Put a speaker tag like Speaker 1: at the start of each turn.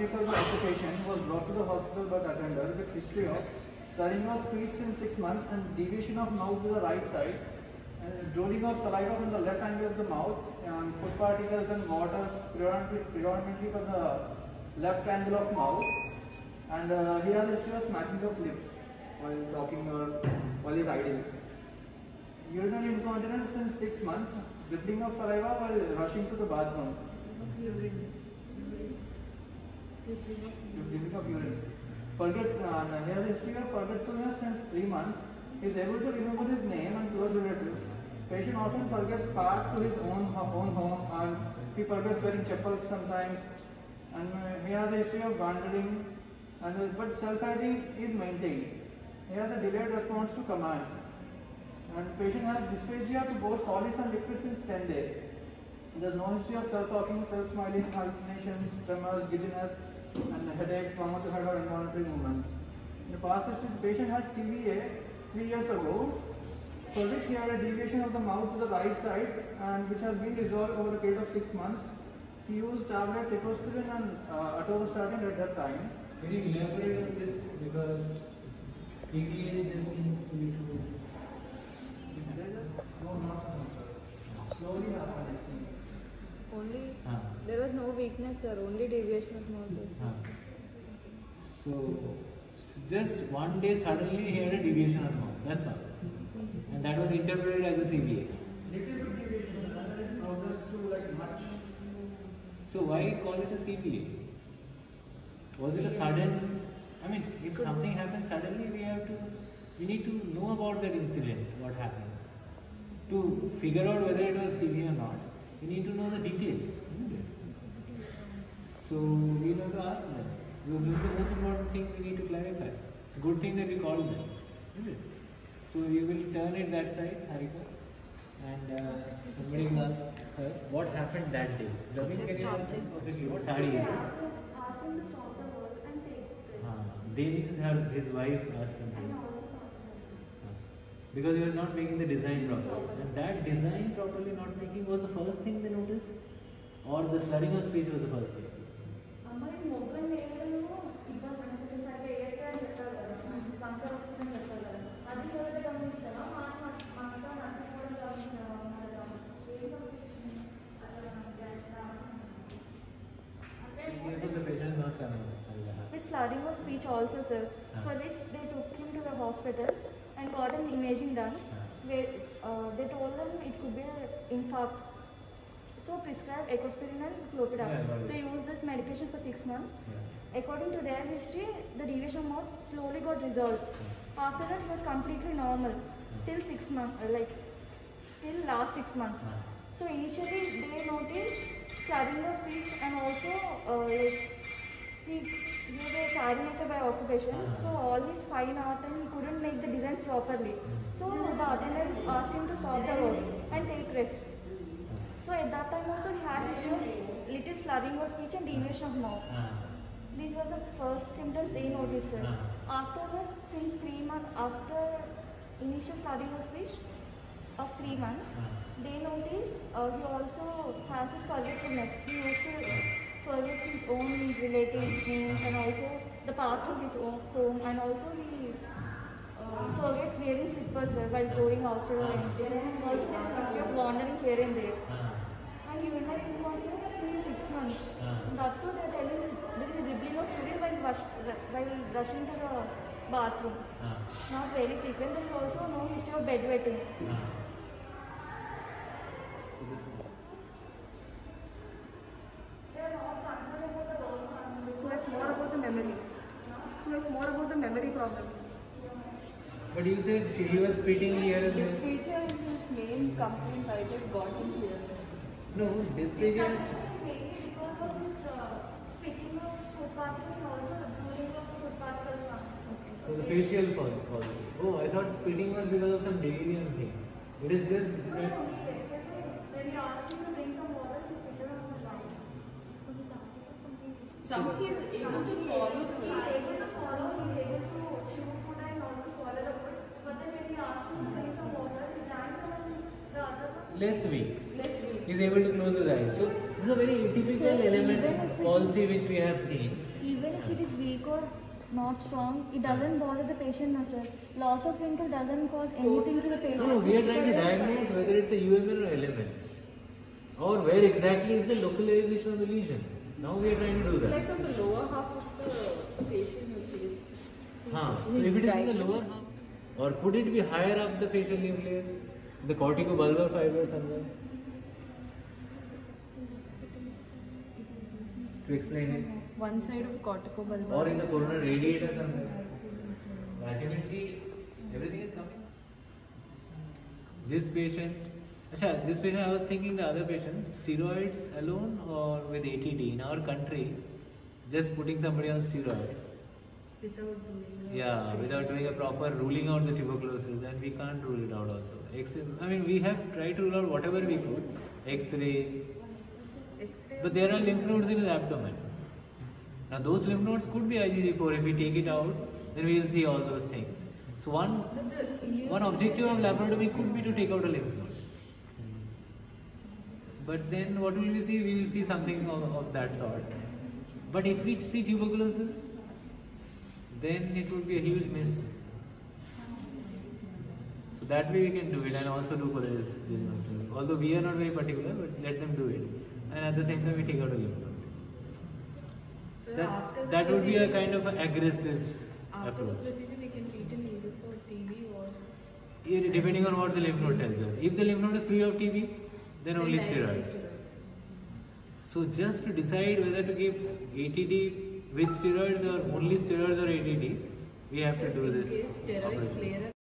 Speaker 1: makers of occupation was brought to the hospital by the attender with history of slurring of speech in 6 months and deviation of mouth to the right side, and drooling of saliva from the left angle of the mouth, and food particles and water predominantly from the left angle of mouth, and he has a history of smacking of lips while talking or while he is idle. Urinary incontinence in 6 months, dribbling of saliva while rushing to the bathroom. Dribbling of urine. He has a history of forgetfulness since 3 months. He is able to remember his name and close relatives. Patient often forgets path to his own home, and he forgets wearing chappals sometimes. And he has a history of wandering, but self-hygiene is maintained. He has a delayed response to commands. And patient has dysphagia to both solids and liquids since 10 days. There is no history of self-talking, self-smiling, hallucinations, tremors, giddiness, and headache, trauma to head or involuntary movements. In the past history, the patient had CVA 3 years ago, for which he had a deviation of the mouth to the right side, and which has been resolved over a period of 6 months. He used tablets, cephalosporin and atorvastatin at that time.
Speaker 2: Can you elaborate on this, because CVA just seems to be too...
Speaker 1: Slowly happened, it seems.
Speaker 3: Only there was no weakness, sir. Only deviation of mouth.
Speaker 2: So just one day suddenly he had a deviation of mouth. That's all, and that was interpreted as a CVA.
Speaker 1: Little bit deviation, and then it progressed to like much.
Speaker 2: So why call it a CVA? Was it a sudden? I mean, if something happens suddenly, we need to know about that incident, what happened. To figure out whether it was CVA or not, we need to know the details, isn't it? So we'll have to ask them, because this is the most important thing we need to clarify. It's a good thing that we called them, isn't it? So you will turn it that side, Harika, and somebody will ask her what happened that day. What sari is it?
Speaker 4: Ask him to stop the work and take it.
Speaker 2: Then his wife asked him to. Because he was not making the design properly. And that design properly not making was the first thing they noticed? Or the slurring of speech was the first thing? The patient is not coming.
Speaker 4: With slurring of speech also, sir, for which they took him to the hospital and got an imaging done. Where, they told them it could be an infarct. So prescribed ecosprin and clopidogrel. They used this medication for 6 months. According to their history, the deviation mouth slowly got resolved. After that, it was completely normal till 6 months, till last 6 months. So initially, they noticed slurring of speech, and also he was a sari maker by occupation. So all his fine art, and he couldn't make the designs properly. So the attendant asked him to stop the work and take rest. So at that time also he had issues, little slurring of speech and deviation of mouth. These were the first symptoms they noticed, sir. After that, since 3 months, after initial slurring of speech of 3 months, they noticed he also has his forgetfulness. He used to forget his own relatives' names and also the path to his own home, and also he forgets wearing slippers, sir, while going outside or anything. And also there is a history of wandering here and there. And urinary incontinence since 6 months. That too, they are telling there is a dribbling of urine while rushing to the bathroom. Not very frequent. There is also no history of bedwetting. They are not concerned about the work.
Speaker 3: So it's more about the memory. So it's more about the memory problem.
Speaker 2: But you said he was spitting here and there.
Speaker 3: Dysphagia is his main complaint. I just got him here.
Speaker 2: No, dysphagia.
Speaker 4: Because of this spitting of food particles and also drooling of food particles.
Speaker 2: So the facial cause. Oh, I thought spitting was because of some delirium thing. It is just that.
Speaker 4: When we asked him to drink some water, he spitted on the ground.
Speaker 3: Some he is able to swallow.
Speaker 4: He is able to swallow, he is able to chew food and also swallow the food. But then when we asked him to drink some water, he drank some and the other one
Speaker 2: Less weak.
Speaker 3: Less
Speaker 2: he is able to close his eyes. So this is a very typical
Speaker 4: Sir,
Speaker 2: element
Speaker 4: even if it
Speaker 2: policy which we have seen.
Speaker 4: Even if it is weak or not strong, it doesn't bother the patient, no, sir. Loss of wrinkle doesn't cause anything to the patient.
Speaker 2: No, we are trying to diagnose whether it's a UML or LML, or where exactly is the localization of the lesion. Now we are trying to do
Speaker 3: It's
Speaker 2: that.
Speaker 3: like on the lower half of the facial nucleus.
Speaker 2: So if it is in the lower half, or could it be higher up the facial nucleus, the corticobulbar fiber somewhere? To explain it.
Speaker 3: One side of corticobulbar.
Speaker 2: Or in the coronal radiator somewhere. Ultimately, everything is coming. This patient, I was thinking the other patient, steroids alone or with ATD in our country, just putting somebody on steroids. Without doing a proper ruling out the tuberculosis, and we can't rule it out also. We have tried to rule out whatever we could, X-ray, but there are lymph nodes in his abdomen. Now those lymph nodes could be IgG4. If we take it out, then we will see all those things. So one objective of laparotomy could be to take out a lymph node. But then what will we see? We will see something of that sort. But if we see tuberculosis, then it would be a huge miss. So that way we can do it, and also do Colles business. Although we are not very particular, but let them do it. And at the same time we take out a lymph node. That would be a kind of aggressive
Speaker 3: After the
Speaker 2: approach.
Speaker 3: procedure, we can treat him either for TB or...
Speaker 2: Depending on what the lymph node tells us. If the lymph node is free of TB, then only steroids. So just to decide whether to give ATD with steroids or only steroids or ATD, we have to do this.
Speaker 3: In case steroids
Speaker 2: operation.
Speaker 3: flare up,